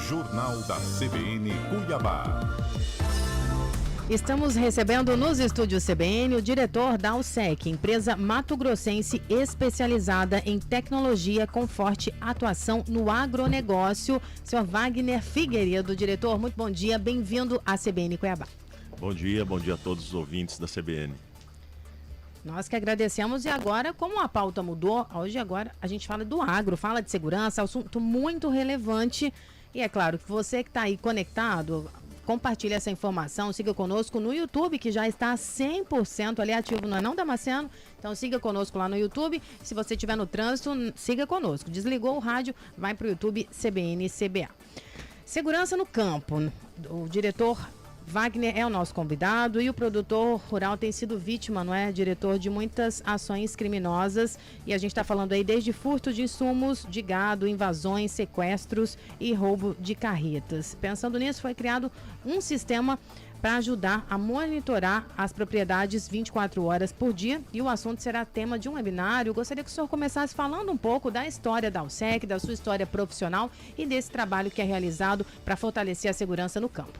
Jornal da CBN Cuiabá. Estamos recebendo nos estúdios CBN o diretor da Alsec, empresa mato-grossense especializada em tecnologia com forte atuação no agronegócio. Senhor Wagner Figueiredo, diretor, muito bom dia, bem-vindo à CBN Cuiabá. Bom dia a todos os ouvintes da CBN. Nós que agradecemos e agora, como a pauta mudou, hoje agora a gente fala do agro, fala de segurança, assunto muito relevante e é claro que você que está aí conectado, compartilhe essa informação, siga conosco no YouTube, que já está 100% ali ativo, não é não, Damasceno? Então siga conosco lá no YouTube, se você estiver no trânsito, siga conosco, desligou o rádio, vai para o YouTube CBN CBA. Segurança no campo, o diretor Wagner é o nosso convidado e o produtor rural tem sido vítima, não é, diretor, de muitas ações criminosas e a gente está falando aí desde furto de insumos de gado, invasões, sequestros e roubo de carretas. Pensando nisso, foi criado um sistema para ajudar a monitorar as propriedades 24 horas por dia e o assunto será tema de um webinário. Gostaria que o senhor começasse falando um pouco da história da Alsec, da sua história profissional e desse trabalho que é realizado para fortalecer a segurança no campo.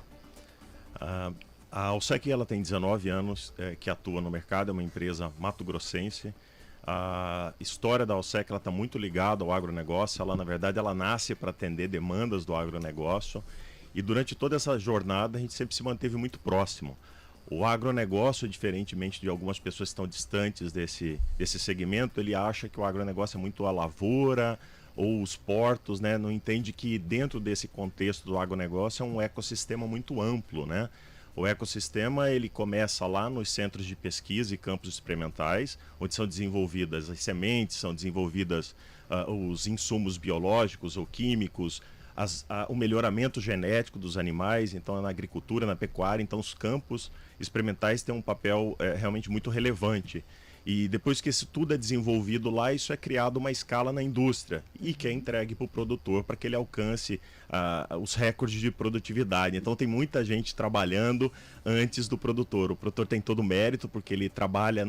A Alsec ela tem 19 anos que atua no mercado, é uma empresa mato-grossense. A história da Alsec está muito ligada ao agronegócio, ela na verdade ela nasce para atender demandas do agronegócio e durante toda essa jornada a gente sempre se manteve muito próximo. O agronegócio, diferentemente de algumas pessoas que estão distantes desse segmento, ele acha que o agronegócio é muito a lavoura ou os portos, né? Não entende que dentro desse contexto do agronegócio é um ecossistema muito amplo, né? O ecossistema ele começa lá nos centros de pesquisa e campos experimentais, onde são desenvolvidas as sementes, são desenvolvidas os insumos biológicos ou químicos, o melhoramento genético dos animais, então na agricultura, na pecuária, então os campos experimentais têm um papel realmente muito relevante. E depois que isso tudo é desenvolvido lá, isso é criado uma escala na indústria e que é entregue para o produtor para que ele alcance os recordes de produtividade. Então tem muita gente trabalhando antes do produtor. O produtor tem todo o mérito porque ele trabalha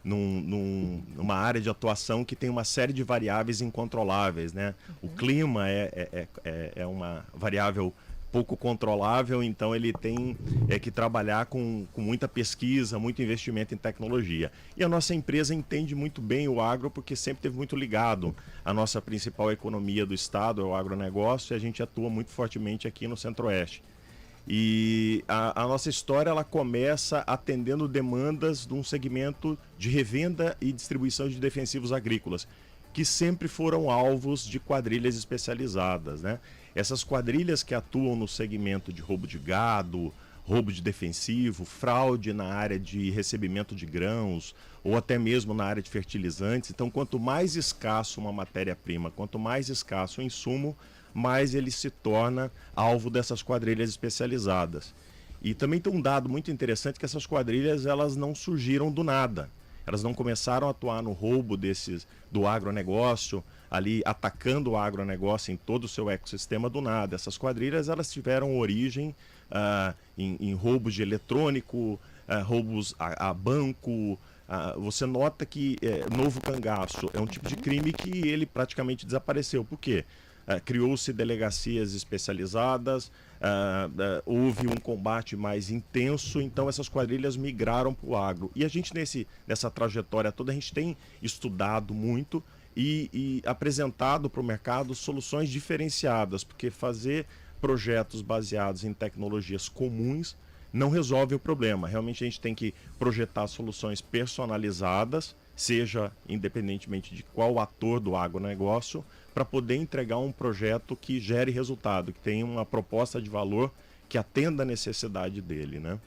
numa área de atuação que tem uma série de variáveis incontroláveis, né? O clima é uma variável pouco controlável, então ele tem que trabalhar com muita pesquisa, muito investimento em tecnologia. E a nossa empresa entende muito bem o agro porque sempre esteve muito ligado à nossa principal economia do estado, é o agronegócio, e a gente atua muito fortemente aqui no Centro-Oeste. E a nossa história ela começa atendendo demandas de um segmento de revenda e distribuição de defensivos agrícolas, que sempre foram alvos de quadrilhas especializadas, né? Essas quadrilhas que atuam no segmento de roubo de gado, roubo de defensivo, fraude na área de recebimento de grãos ou até mesmo na área de fertilizantes. Então, quanto mais escasso uma matéria-prima, quanto mais escasso o insumo, mais ele se torna alvo dessas quadrilhas especializadas. E também tem um dado muito interessante que essas quadrilhas elas não surgiram do nada. Elas não começaram a atuar no roubo do agronegócio, ali atacando o agronegócio em todo o seu ecossistema do nada. Essas quadrilhas elas tiveram origem em roubos de eletrônico, roubos a banco. Você nota que Novo Cangaço é um tipo de crime que ele praticamente desapareceu. Por quê? Criou-se delegacias especializadas, houve um combate mais intenso, então essas quadrilhas migraram para o agro. E a gente nessa trajetória toda, a gente tem estudado muito e apresentado para o mercado soluções diferenciadas, porque fazer projetos baseados em tecnologias comuns não resolve o problema. Realmente a gente tem que projetar soluções personalizadas, seja independentemente de qual ator do agronegócio, para poder entregar um projeto que gere resultado, que tenha uma proposta de valor que atenda a necessidade dele, né?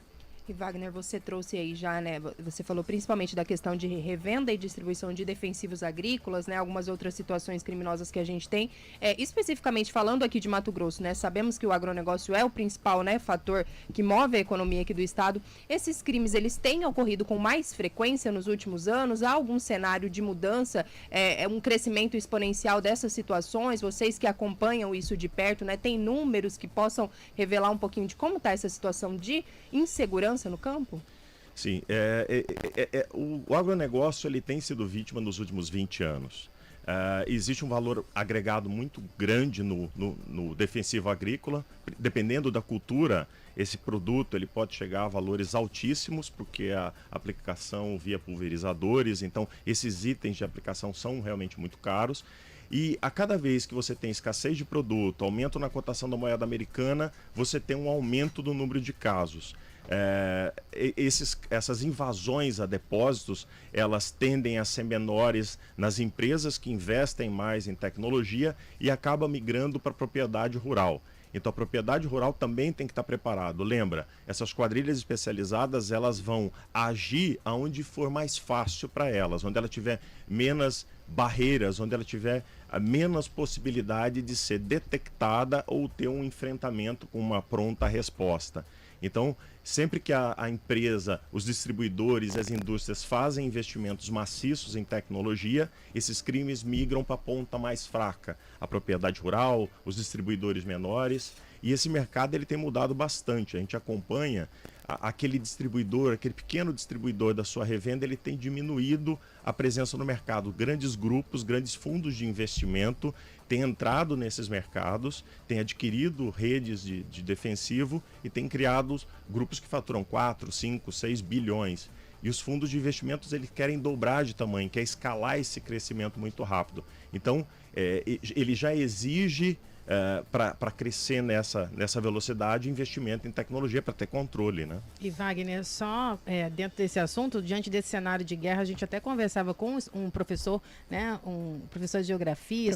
E Wagner, você trouxe aí já, né, você falou principalmente da questão de revenda e distribuição de defensivos agrícolas, né, algumas outras situações criminosas que a gente tem, especificamente falando aqui de Mato Grosso, né, sabemos que o agronegócio é o principal, né, fator que move a economia aqui do estado. Esses crimes, eles têm ocorrido com mais frequência nos últimos anos? Há algum cenário de mudança, um crescimento exponencial dessas situações? Vocês que acompanham isso de perto, né, tem números que possam revelar um pouquinho de como está essa situação de insegurança no campo? Sim, o agronegócio ele tem sido vítima nos últimos 20 anos. Existe um valor agregado muito grande no defensivo agrícola. Dependendo da cultura, esse produto ele pode chegar a valores altíssimos, porque a aplicação via pulverizadores, então esses itens de aplicação são realmente muito caros. E a cada vez que você tem escassez de produto, aumento na cotação da moeda americana, você tem um aumento do número de casos. Essas invasões a depósitos, elas tendem a ser menores nas empresas que investem mais em tecnologia e acaba migrando para a propriedade rural. Então a propriedade rural também tem que estar preparado. Lembra, essas quadrilhas especializadas, elas vão agir aonde for mais fácil para elas, onde ela tiver menos barreiras, onde ela tiver a menos possibilidade de ser detectada ou ter um enfrentamento com uma pronta resposta. Então, sempre que a empresa, os distribuidores e as indústrias fazem investimentos maciços em tecnologia, esses crimes migram para a ponta mais fraca, a propriedade rural, os distribuidores menores. E esse mercado ele tem mudado bastante. A gente acompanha aquele distribuidor, aquele pequeno distribuidor da sua revenda, ele tem diminuído a presença no mercado. Grandes grupos, grandes fundos de investimento têm entrado nesses mercados, têm adquirido redes de defensivo e têm criado grupos que faturam 4, 5, 6 bilhões. E os fundos de investimentos eles querem dobrar de tamanho, quer escalar esse crescimento muito rápido. Então, ele já exige para crescer nessa velocidade, investimento em tecnologia para ter controle, né? E Wagner, só dentro desse assunto, diante desse cenário de guerra, a gente até conversava com um professor, né, um professor de geografia,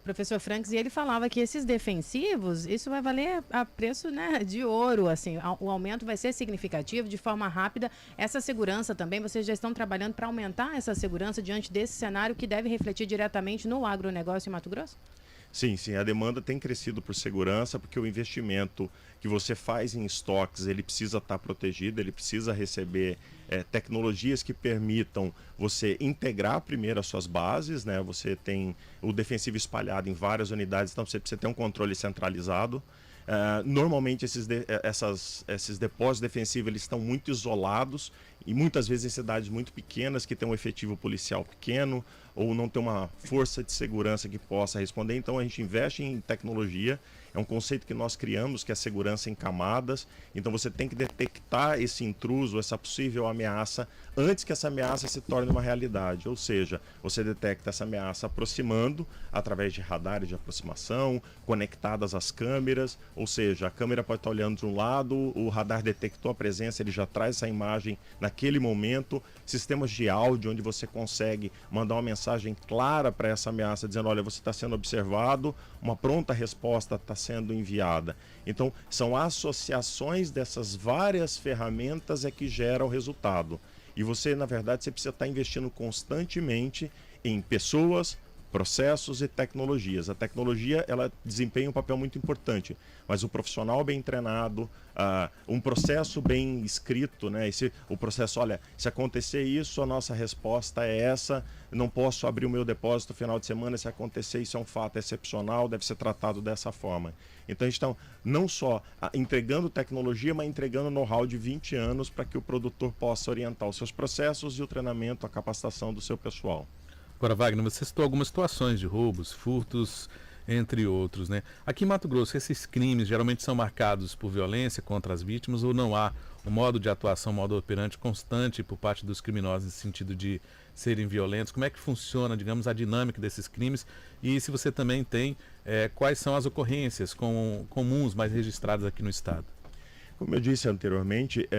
professor Franks, e ele falava que esses defensivos, isso vai valer a preço, né, de ouro, assim, o aumento vai ser significativo, de forma rápida. Essa segurança também, vocês já estão trabalhando para aumentar essa segurança diante desse cenário que deve refletir diretamente no agronegócio em Mato Grosso? Sim, a demanda tem crescido por segurança, porque o investimento que você faz em estoques, ele precisa estar protegido, ele precisa receber tecnologias que permitam você integrar primeiro as suas bases, né? Você tem o defensivo espalhado em várias unidades, então você precisa ter um controle centralizado. Normalmente esses depósitos defensivos eles estão muito isolados e muitas vezes em cidades muito pequenas que tem um efetivo policial pequeno ou não tem uma força de segurança que possa responder. Então a gente investe em tecnologia. É um conceito que nós criamos, que é a segurança em camadas. Então você tem que detectar esse intruso, essa possível ameaça, antes que essa ameaça se torne uma realidade. Ou seja, você detecta essa ameaça aproximando através de radares de aproximação, conectadas às câmeras. Ou seja, a câmera pode estar olhando de um lado, o radar detectou a presença, ele já traz essa imagem naquele momento. Sistemas de áudio, onde você consegue mandar uma mensagem clara para essa ameaça, dizendo, olha, você está sendo observado, uma pronta resposta está sendo enviada. Então, são associações dessas várias ferramentas que geram o resultado. E você, na verdade, você precisa estar investindo constantemente em pessoas, processos e tecnologias. A tecnologia, ela desempenha um papel muito importante, mas o profissional bem treinado, um processo bem escrito, né? O processo, olha, se acontecer isso, a nossa resposta é essa, não posso abrir o meu depósito no final de semana, se acontecer isso é um fato excepcional, deve ser tratado dessa forma. Então a gente está não só entregando tecnologia, mas entregando know-how de 20 anos para que o produtor possa orientar os seus processos e o treinamento, a capacitação do seu pessoal. Agora, Wagner, você citou algumas situações de roubos, furtos, entre outros, né? Aqui em Mato Grosso, esses crimes geralmente são marcados por violência contra as vítimas ou não há um modo de atuação, modo operante constante por parte dos criminosos no sentido de serem violentos? Como é que funciona, digamos, a dinâmica desses crimes? E se você também tem, quais são as ocorrências comuns mais registradas aqui no estado? Como eu disse anteriormente,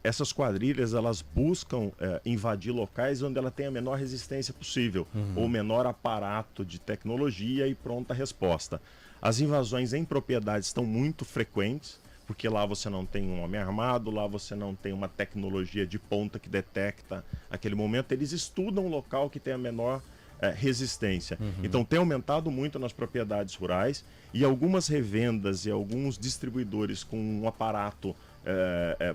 essas quadrilhas elas buscam invadir locais onde ela tem a menor resistência possível, ou menor aparato de tecnologia e pronta resposta. As invasões em propriedades estão muito frequentes, porque lá você não tem um homem armado, lá você não tem uma tecnologia de ponta que detecta aquele momento. Eles estudam o local que tem a menor resistência. Então tem aumentado muito nas propriedades rurais e algumas revendas e alguns distribuidores com um aparato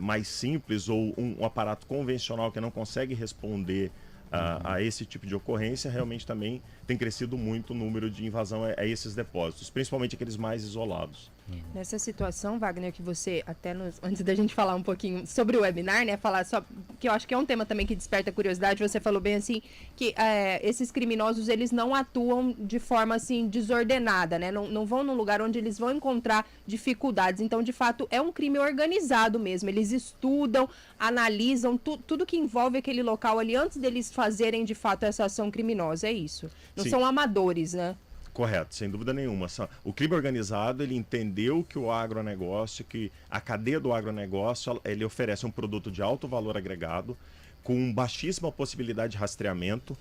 mais simples ou um aparato convencional que não consegue responder a esse tipo de ocorrência, realmente também tem crescido muito o número de invasão a esses depósitos, principalmente aqueles mais isolados. Nessa situação, Wagner, que você até antes da gente falar um pouquinho sobre o webinar, né, falar só que eu acho que é um tema também que desperta curiosidade. Você falou bem assim que esses criminosos eles não atuam de forma assim desordenada, né? Não vão num lugar onde eles vão encontrar dificuldades. Então, de fato, é um crime organizado mesmo. Eles estudam, analisam tudo que envolve aquele local ali antes deles fazerem de fato essa ação criminosa. É isso. Não Sim. são amadores, né? Correto, sem dúvida nenhuma. O crime organizado, ele entendeu que o agronegócio, que a cadeia do agronegócio, ele oferece um produto de alto valor agregado, com baixíssima possibilidade de rastreamento.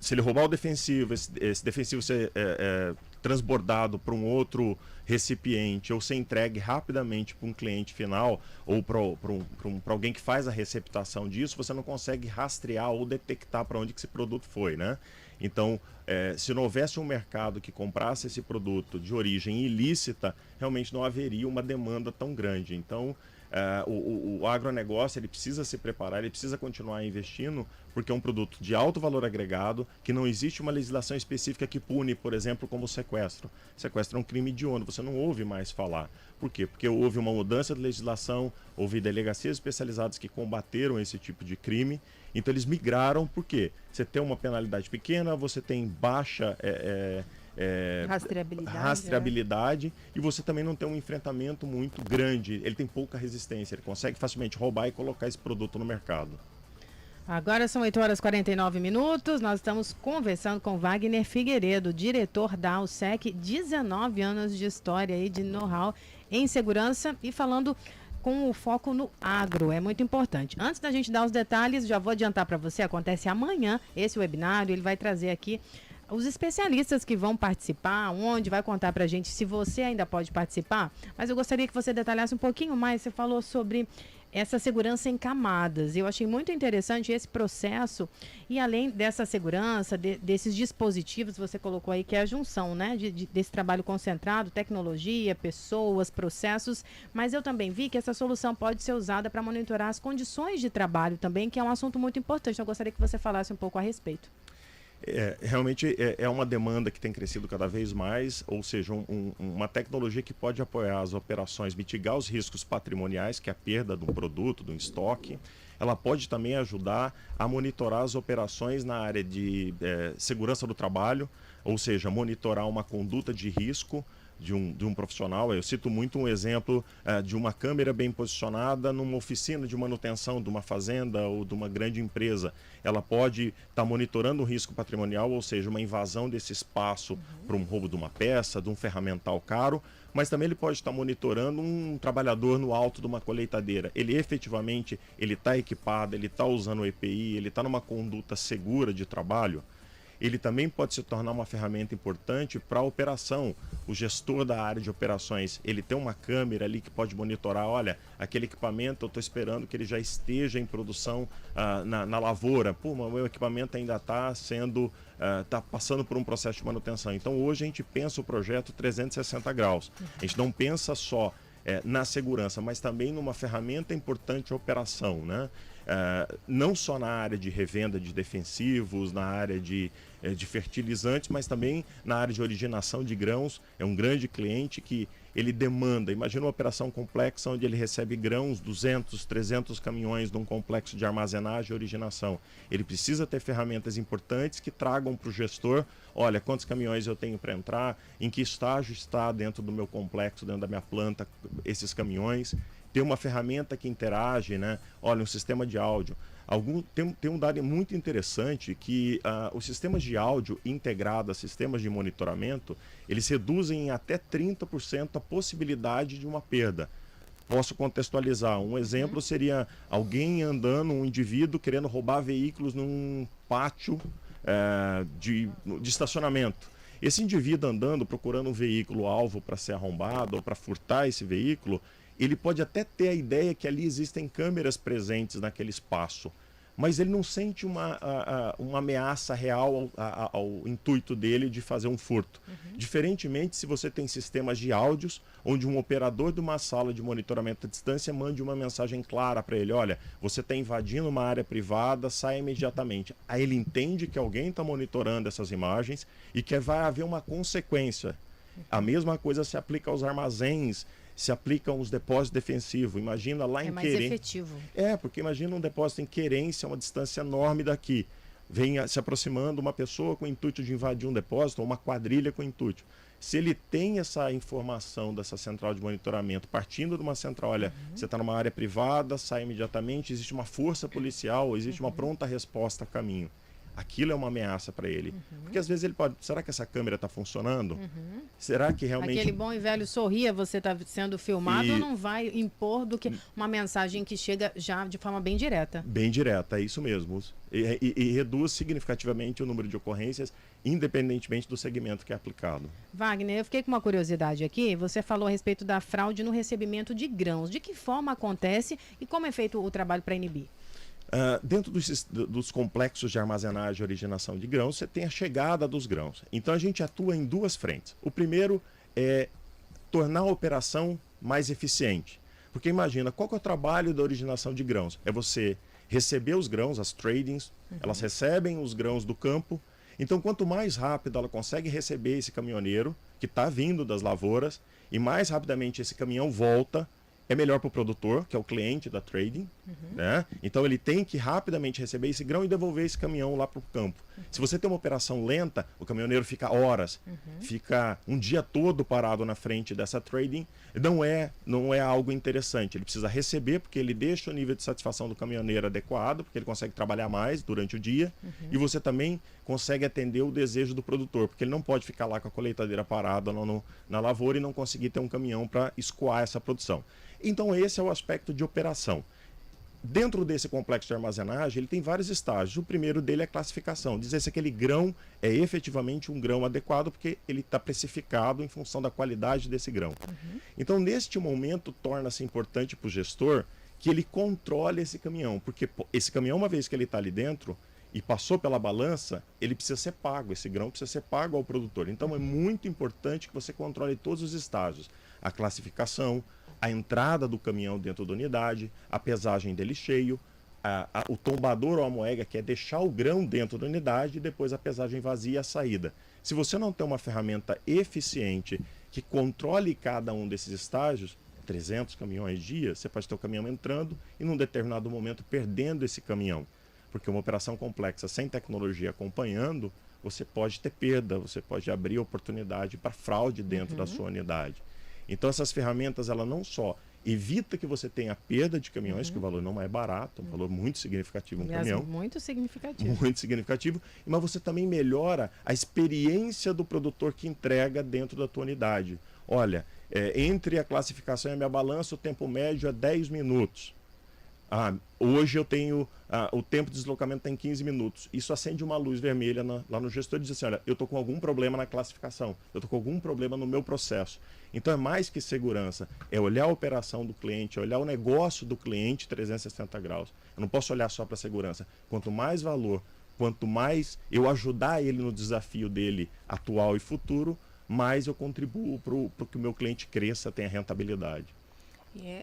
Se ele roubar o defensivo, esse defensivo ser transbordado para um outro recipiente ou ser entregue rapidamente para um cliente final ou para alguém que faz a receptação disso, você não consegue rastrear ou detectar para onde que esse produto foi, né? Então, se não houvesse um mercado que comprasse esse produto de origem ilícita, realmente não haveria uma demanda tão grande. Então, o agronegócio ele precisa se preparar, ele precisa continuar investindo, porque é um produto de alto valor agregado, que não existe uma legislação específica que pune, por exemplo, como o sequestro. Sequestro é um crime hediondo, você não ouve mais falar. Por quê? Porque houve uma mudança de legislação, houve delegacias especializadas que combateram esse tipo de crime, então eles migraram, por quê? Você tem uma penalidade pequena, você tem baixa rastreabilidade e você também não tem um enfrentamento muito grande, ele tem pouca resistência, ele consegue facilmente roubar e colocar esse produto no mercado. Agora são 8h49, nós estamos conversando com Wagner Figueiredo, diretor da AUSEC, 19 anos de história e de know-how em segurança e falando com o foco no agro, é muito importante. Antes da gente dar os detalhes, já vou adiantar para você, acontece amanhã esse webinário, ele vai trazer aqui os especialistas que vão participar, onde vai contar pra gente se você ainda pode participar, mas eu gostaria que você detalhasse um pouquinho mais, você falou sobre essa segurança em camadas, eu achei muito interessante esse processo e além dessa segurança, desses dispositivos, você colocou aí que é a junção, né, desse trabalho concentrado, tecnologia, pessoas, processos, mas eu também vi que essa solução pode ser usada para monitorar as condições de trabalho também, que é um assunto muito importante, então eu gostaria que você falasse um pouco a respeito. Realmente é uma demanda que tem crescido cada vez mais, ou seja, uma tecnologia que pode apoiar as operações, mitigar os riscos patrimoniais, que é a perda de um produto, de um estoque. Ela pode também ajudar a monitorar as operações na área de segurança do trabalho, ou seja, monitorar uma conduta de risco de um profissional. Eu cito muito um exemplo de uma câmera bem posicionada numa oficina de manutenção de uma fazenda ou de uma grande empresa. Ela pode estar monitorando o risco patrimonial, ou seja, uma invasão desse espaço para um roubo de uma peça, de um ferramental caro, mas também ele pode estar monitorando um trabalhador no alto de uma colheitadeira. Ele efetivamente está equipado, ele está usando o EPI, ele está numa conduta segura de trabalho. Ele também pode se tornar uma ferramenta importante para a operação. O gestor da área de operações, ele tem uma câmera ali que pode monitorar, olha, aquele equipamento eu estou esperando que ele já esteja em produção na lavoura. Pô, mas o meu equipamento ainda está está passando por um processo de manutenção. Então hoje a gente pensa o projeto 360 graus. A gente não pensa só na segurança, mas também numa ferramenta importante de operação, né? Não só na área de revenda de defensivos, na área de fertilizantes, mas também na área de originação de grãos. É um grande cliente que ele demanda, imagina uma operação complexa onde ele recebe grãos, 200, 300 caminhões num complexo de armazenagem e originação. Ele precisa ter ferramentas importantes que tragam para o gestor, olha, quantos caminhões eu tenho para entrar, em que estágio está dentro do meu complexo, dentro da minha planta, esses caminhões. Ter uma ferramenta que interage, né? Olha, um sistema de áudio. Tem um dado muito interessante que os sistemas de áudio integrados a sistemas de monitoramento, eles reduzem em até 30% a possibilidade de uma perda. Posso contextualizar. Um exemplo seria alguém andando, um indivíduo querendo roubar veículos num pátio de estacionamento. Esse indivíduo andando, procurando um veículo alvo para ser arrombado ou para furtar esse veículo, ele pode até ter a ideia que ali existem câmeras presentes naquele espaço, mas ele não sente uma ameaça real ao intuito dele de fazer um furto. Diferentemente, se você tem sistemas de áudios, onde um operador de uma sala de monitoramento à distância mande uma mensagem clara para ele: olha, você está invadindo uma área privada, saia imediatamente. Aí ele entende que alguém está monitorando essas imagens e que vai haver uma consequência. A mesma coisa se aplica aos armazéns, se aplica aos depósitos defensivos. Imagina lá em mais Querência. efetivo. Porque imagina um depósito em Querência, uma distância enorme daqui. Vem se aproximando uma pessoa com o intuito de invadir um depósito, ou uma quadrilha com o intuito. Se ele tem essa informação dessa central de monitoramento, partindo de uma central, olha, você está numa área privada, sai imediatamente, existe uma força policial, existe uma pronta resposta a caminho. Aquilo é uma ameaça para ele. Porque às vezes ele pode, será que essa câmera está funcionando? Será que realmente... Aquele bom e velho sorria, você está sendo filmado, não vai impor do que uma mensagem que chega já de forma bem direta. Bem direta, é isso mesmo. E reduz significativamente o número de ocorrências, independentemente do segmento que é aplicado. Wagner, eu fiquei com uma curiosidade aqui. Você falou a respeito da fraude no recebimento de grãos. De que forma acontece e como é feito o trabalho para inibir? Dentro dos complexos de armazenagem e originação de grãos, você tem a chegada dos grãos. Então a gente atua em duas frentes. O primeiro é tornar a operação mais eficiente. Porque imagina, qual que é o trabalho da originação de grãos? É você receber os grãos, as tradings, elas recebem os grãos do campo. Então quanto mais rápido ela consegue receber esse caminhoneiro, que está vindo das lavouras, e mais rapidamente esse caminhão volta, é melhor para o produtor, que é o cliente da trading, né? Então ele tem que rapidamente receber esse grão e devolver esse caminhão lá para o campo. Se você tem uma operação lenta, o caminhoneiro fica horas, fica um dia todo parado na frente dessa trading, não é algo interessante. Ele precisa receber, porque ele deixa o nível de satisfação do caminhoneiro adequado, porque ele consegue trabalhar mais durante o dia, e você também consegue atender o desejo do produtor, porque ele não pode ficar lá com a colheitadeira parada na lavoura e não conseguir ter um caminhão para escoar essa produção. Então esse é o aspecto de operação. Dentro desse complexo de armazenagem, ele tem vários estágios. O primeiro dele é a classificação, dizer se aquele grão é efetivamente um grão adequado, porque ele está precificado em função da qualidade desse grão. Então, neste momento, torna-se importante para o gestor que ele controle esse caminhão, porque esse caminhão, uma vez que ele está ali dentro e passou pela balança, ele precisa ser pago, esse grão precisa ser pago ao produtor. Então, é muito importante que você controle todos os estágios. A classificação, a entrada do caminhão dentro da unidade, a pesagem dele cheio, o tombador ou a moega, que é deixar o grão dentro da unidade, e depois a pesagem vazia e a saída. Se você não tem uma ferramenta eficiente que controle cada um desses estágios, 300 caminhões dia, você pode ter o caminhão entrando e num determinado momento perdendo esse caminhão. Porque uma operação complexa sem tecnologia acompanhando, você pode ter perda, você pode abrir oportunidade para fraude dentro da sua unidade. Então essas ferramentas, ela não só evita que você tenha perda de caminhões, que o valor não é barato, um valor muito significativo um caminhão. Muito significativo. Muito significativo, mas você também melhora a experiência do produtor que entrega dentro da tua unidade. Olha, entre a classificação e a minha balança, o tempo médio é 10 minutos. Hoje eu tenho o tempo de deslocamento tem 15 minutos. Isso acende uma luz vermelha lá no gestor e diz assim: olha, eu estou com algum problema na classificação, eu estou com algum problema no meu processo. Então é mais que segurança, é olhar a operação do cliente, é olhar o negócio do cliente 360 graus. Eu não posso olhar só para a segurança. Quanto mais valor, quanto mais eu ajudar ele no desafio dele atual e futuro, mais eu contribuo para que o meu cliente cresça, tenha rentabilidade.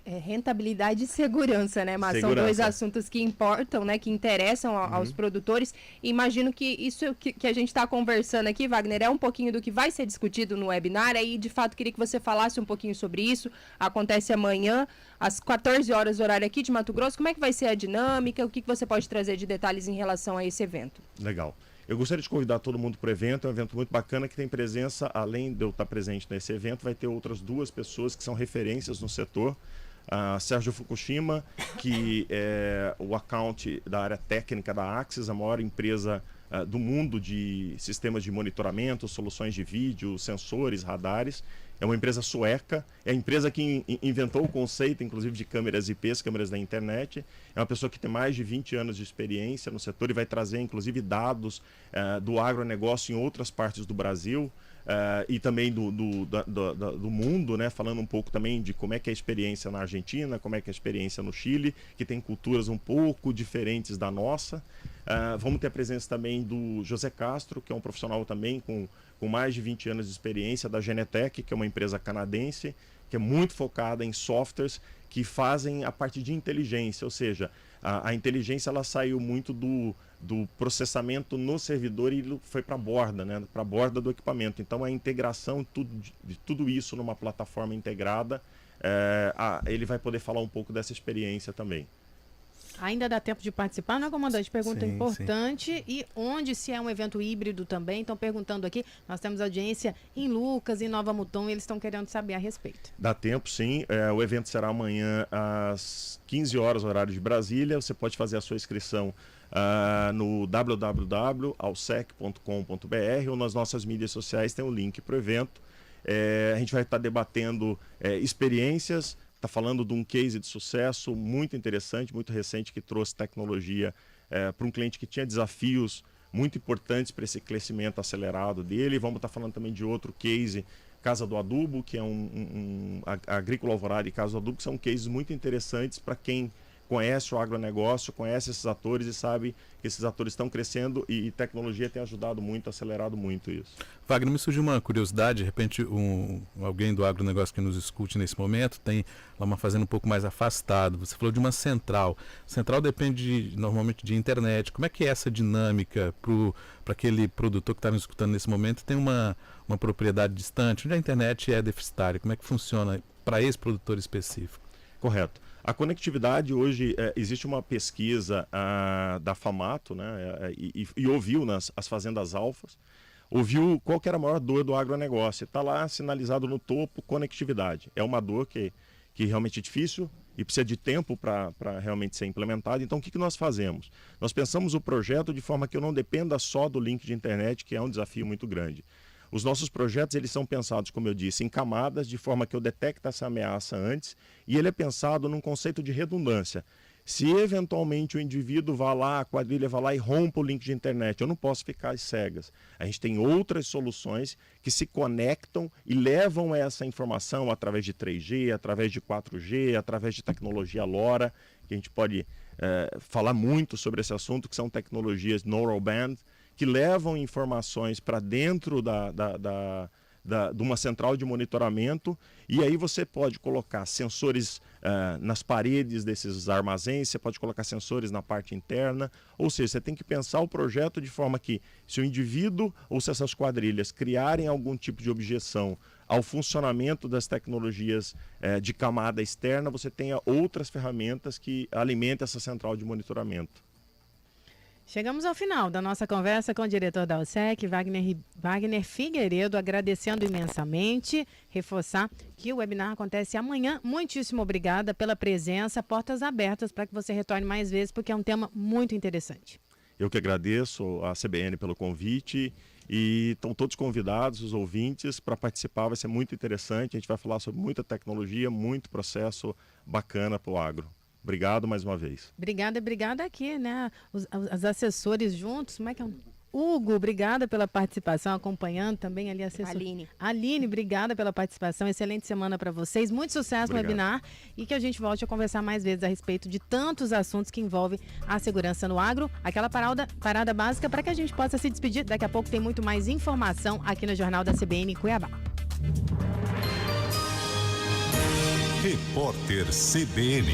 É rentabilidade e segurança, né, Mas são dois assuntos que importam, né, que interessam aos produtores. Imagino que isso que a gente está conversando aqui, Wagner, é um pouquinho do que vai ser discutido no webinar. Aí, de fato, queria que você falasse um pouquinho sobre isso. Acontece amanhã, às 14 horas, horário aqui de Mato Grosso. Como é que vai ser a dinâmica? O que você pode trazer de detalhes em relação a esse evento? Legal. Eu gostaria de convidar todo mundo para o evento. É um evento muito bacana que tem presença, além de eu estar presente nesse evento, vai ter outras 2 pessoas que são referências no setor. Sérgio Fukushima, que é o account da área técnica da Axis, a maior empresa do mundo de sistemas de monitoramento, soluções de vídeo, sensores, radares. É uma empresa sueca, é a empresa que inventou o conceito, inclusive, de câmeras IPs, câmeras da internet. É uma pessoa que tem mais de 20 anos de experiência no setor e vai trazer, inclusive, dados do agronegócio em outras partes do Brasil. e também do mundo, né? Falando um pouco também de como é que é a experiência na Argentina, como é que é a experiência no Chile, que tem culturas um pouco diferentes da nossa. Vamos ter a presença também do José Castro, que é um profissional também com mais de 20 anos de experiência, da Genetec, que é uma empresa canadense, que é muito focada em softwares que fazem a parte de inteligência, ou seja, a inteligência ela saiu muito do processamento no servidor e foi para a borda, né? Para a borda do equipamento. Então a integração de tudo isso numa plataforma integrada, ele vai poder falar um pouco dessa experiência também. Ainda dá tempo de participar, né, comandante? Pergunta Sim, importante. Sim. E onde, se é um evento híbrido também? Estão perguntando aqui. Nós temos audiência em Lucas, em Nova Mutum, e eles estão querendo saber a respeito. Dá tempo, sim. O evento será amanhã às 15 horas, horário de Brasília. Você pode fazer a sua inscrição no www.alsec.com.br ou nas nossas mídias sociais tem o link para o evento. A gente vai estar debatendo experiências. Está falando de um case de sucesso muito interessante, muito recente, que trouxe tecnologia para um cliente que tinha desafios muito importantes para esse crescimento acelerado dele. Vamos estar falando também de outro case, Casa do Adubo, que é a Agrícola Alvorada e Casa do Adubo, que são cases muito interessantes para quem conhece o agronegócio, conhece esses atores e sabe que esses atores estão crescendo e tecnologia tem ajudado muito, acelerado muito isso. Wagner, me surgiu uma curiosidade, de repente alguém do agronegócio que nos escute nesse momento tem lá uma fazenda um pouco mais afastada. Você falou de uma central. Central depende normalmente de internet. Como é que é essa dinâmica para aquele produtor que está nos escutando nesse momento tem uma propriedade distante, onde a internet é deficitária? Como é que funciona para esse produtor específico? Correto. A conectividade hoje, existe uma pesquisa da Famato, né, e ouviu as fazendas alfas, ouviu qual que era a maior dor do agronegócio. Está lá sinalizado no topo, conectividade. É uma dor que realmente é difícil e precisa de tempo para realmente ser implementada. Então o que nós fazemos? Nós pensamos o projeto de forma que eu não dependa só do link de internet, que é um desafio muito grande. Os nossos projetos eles são pensados, como eu disse, em camadas, de forma que eu detecte essa ameaça antes, e ele é pensado num conceito de redundância. Se eventualmente o indivíduo vá lá, a quadrilha vá lá e rompa o link de internet, eu não posso ficar às cegas. A gente tem outras soluções que se conectam e levam essa informação através de 3G, através de 4G, através de tecnologia LoRa, que a gente pode falar muito sobre esse assunto, que são tecnologias Narrowband, que levam informações para dentro de uma central de monitoramento, e aí você pode colocar sensores nas paredes desses armazéns, você pode colocar sensores na parte interna, ou seja, você tem que pensar o projeto de forma que, se o indivíduo ou se essas quadrilhas criarem algum tipo de objeção ao funcionamento das tecnologias de camada externa, você tenha outras ferramentas que alimentem essa central de monitoramento. Chegamos ao final da nossa conversa com o diretor da ALSEC, Wagner Figueiredo, agradecendo imensamente, reforçar que o webinar acontece amanhã. Muitíssimo obrigada pela presença, portas abertas para que você retorne mais vezes, porque é um tema muito interessante. Eu que agradeço a CBN pelo convite e estão todos convidados, os ouvintes, para participar. Vai ser muito interessante, a gente vai falar sobre muita tecnologia, muito processo bacana para o agro. Obrigado mais uma vez. Obrigada aqui, né? Os assessores juntos, como é que é? Hugo, obrigada pela participação, acompanhando também ali a assessora. Aline, obrigada pela participação, excelente semana para vocês, muito sucesso no webinar e que a gente volte a conversar mais vezes a respeito de tantos assuntos que envolvem a segurança no agro. Aquela parada básica para que a gente possa se despedir. Daqui a pouco tem muito mais informação aqui no Jornal da CBN Cuiabá. Repórter CBN.